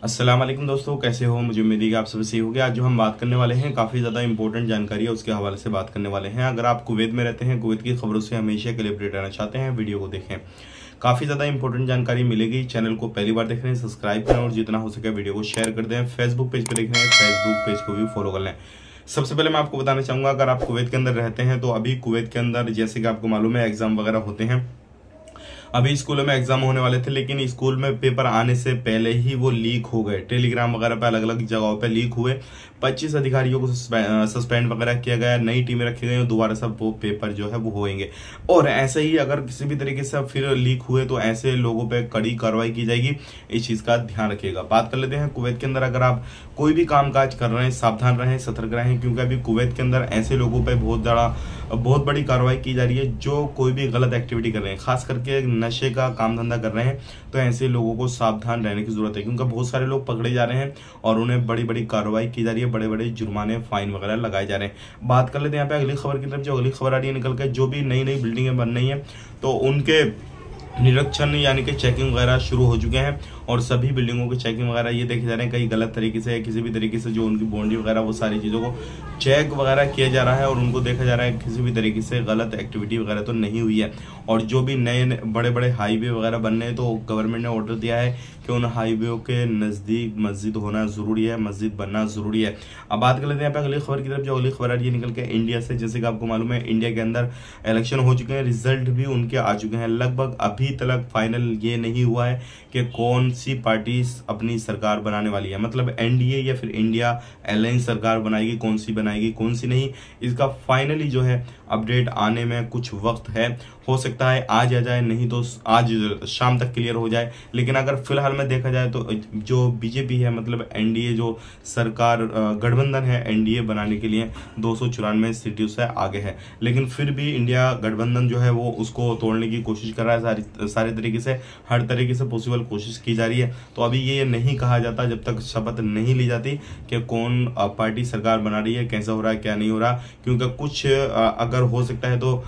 अस्सलाम वालेकुम दोस्तों, कैसे हो? मुझे उम्मीद है कि आप सब सही होंगे। आज जो हम बात करने वाले हैं काफ़ी ज़्यादा इंपॉर्टेंट जानकारी है, उसके हवाले से बात करने वाले हैं। अगर आप कुवैत में रहते हैं, कुवैत की खबरों से हमेशा के लिए अपडेट रहना चाहते हैं, वीडियो को देखें। काफ़ी ज़्यादा इंपॉर्टेंट जानकारी मिलेगी। चैनल को पहली बार देख रहे हैं, सब्सक्राइब करें और जितना हो सके वीडियो को शेयर कर दें। फेसबुक पेज पर देख रहे हैं, फेसबुक पेज को भी फॉलो कर लें। सबसे पहले मैं आपको बताना चाहूँगा, अगर आप कुवैत के अंदर रहते हैं तो अभी कुवैत के अंदर जैसे कि आपको मालूम है एग्जाम वगैरह होते हैं। अभी स्कूलों में एग्जाम होने वाले थे, लेकिन स्कूल में पेपर आने से पहले ही वो लीक हो गए। टेलीग्राम वगैरह पे अलग अलग जगहों पे लीक हुए। 25 अधिकारियों को सस्पेंड वगैरह किया गया, नई टीमें रखी गई, दोबारा सब वो पेपर जो है वो होएंगे। और ऐसे ही अगर किसी भी तरीके से फिर लीक हुए तो ऐसे लोगों पे कड़ी कार्रवाई की जाएगी। इस चीज का ध्यान रखिएगा। बात कर लेते हैं कुवैत के अंदर अगर आप कोई भी कामकाज कर रहे हैं, सावधान रहें, सतर्क रहें, क्योंकि अभी कुवैत के अंदर ऐसे लोगों पे बहुत बड़ी कार्रवाई की जा रही है जो कोई भी गलत एक्टिविटी कर रहे हैं, खास करके नशे का काम धंधा कर रहे हैं। तो ऐसे लोगों को सावधान रहने की जरूरत है, क्योंकि बहुत सारे लोग पकड़े जा रहे हैं और उन्हें बड़ी बड़ी कार्रवाई की जा रही है, बड़े बड़े जुर्माने फाइन वगैरह लगाए जा रहे हैं। बात कर लेते हैं यहाँ पे अगली खबर की तरफ। जो अगली खबर आ रही है निकल के, जो भी नई नई बिल्डिंगें बन रही हैं तो उनके निरीक्षण यानी कि चेकिंग वगैरह शुरू हो चुके हैं और सभी बिल्डिंगों की चेकिंग वगैरह ये देखे जा रहे हैं कहीं गलत तरीके से किसी भी तरीके से जो उनकी बाउंड्री वगैरह वो सारी चीज़ों को चेक वगैरह किया जा रहा है और उनको देखा जा रहा है किसी भी तरीके से गलत एक्टिविटी वगैरह तो नहीं हुई है। और जो भी नए बड़े बड़े हाईवे वगैरह बनने हैं तो गवर्नमेंट ने ऑर्डर दिया है कि उन हाईवे के नज़दीक मस्जिद होना ज़रूरी है, मस्जिद बनना ज़रूरी है। अब बात कर लेते हैं यहाँ पे अगली खबर की तरफ। जो अगली खबर आ रही है निकल के इंडिया से, जैसे कि आपको मालूम है इंडिया के अंदर इलेक्शन हो चुके हैं, रिजल्ट भी उनके आ चुके हैं। लगभग अभी तक फाइनल ये नहीं हुआ है कि कौन सी पार्टी अपनी सरकार बनाने वाली है, मतलब एनडीए या फिर इंडिया अलायंस सरकार बनाएगी, कौन सी बनाएगी कौन सी नहीं। इसका फाइनली जो है अपडेट आने में कुछ वक्त है, हो सकता है आज आ जाए, नहीं तो आज शाम तक क्लियर हो जाए। लेकिन अगर फिलहाल में देखा जाए तो जो बीजेपी है, मतलब एनडीए जो सरकार गठबंधन है एनडीए बनाने के लिए 294 सीटों से आगे है, लेकिन फिर भी इंडिया गठबंधन जो है वो उसको तोड़ने की कोशिश कर रहा है। सारे तरीके से हर तरीके से पॉसिबल कोशिश की जा रही है। तो अभी ये नहीं कहा जाता जब तक शपथ नहीं ली जाती कि कौन पार्टी सरकार बना रही है, कैसा हो रहा है क्या नहीं हो रहा, क्योंकि कुछ अगर हो सकता है तो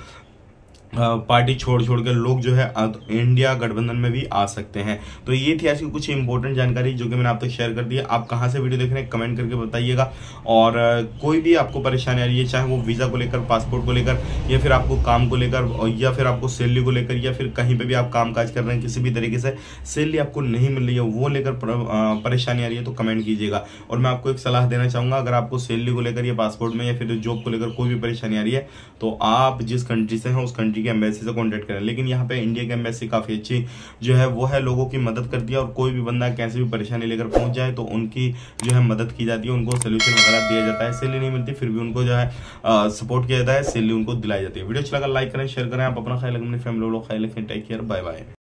पार्टी छोड़ के लोग जो है इंडिया गठबंधन में भी आ सकते हैं। तो ये थी आज की कुछ इंपॉर्टेंट जानकारी जो कि मैंने आप तक शेयर कर दी है। आप कहाँ से वीडियो देख रहे हैं कमेंट करके बताइएगा। और कोई भी आपको परेशानी आ रही है, चाहे वो वीज़ा को लेकर, पासपोर्ट को लेकर, या फिर आपको काम को लेकर, या फिर आपको सैलरी को लेकर, या फिर कहीं पर भी आप काम काज कर रहे हैं किसी भी तरीके से सैलरी आपको नहीं मिल रही है, वो लेकर परेशानी आ रही है, तो कमेंट कीजिएगा। और मैं आपको एक सलाह देना चाहूँगा, अगर आपको सैलरी को लेकर या पासपोर्ट में या फिर जॉब को लेकर कोई भी परेशानी आ रही है तो आप जिस कंट्री से हैं उस कंट्री के एम्बेसी से कांटेक्ट करें। लेकिन यहाँ पे इंडिया की एम्बेसी काफी अच्छी जो है वो है, लोगों की मदद करती है और कोई भी बंदा कैसे भी परेशानी लेकर पहुंच जाए तो उनकी जो है मदद की जाती है, उनको सोल्यूशन वगैरह दिया जाता है। सैलरी नहीं मिलती फिर भी उनको जो है सपोर्ट किया जाता है, सैलरी उनको दिलाई जाती है। वीडियो अच्छा लगा लाइक करें, शेयर करें। आप अपना ख्याल रखें, अपनी फैमिली लोग ख्याल रखें। Take care, bye bye.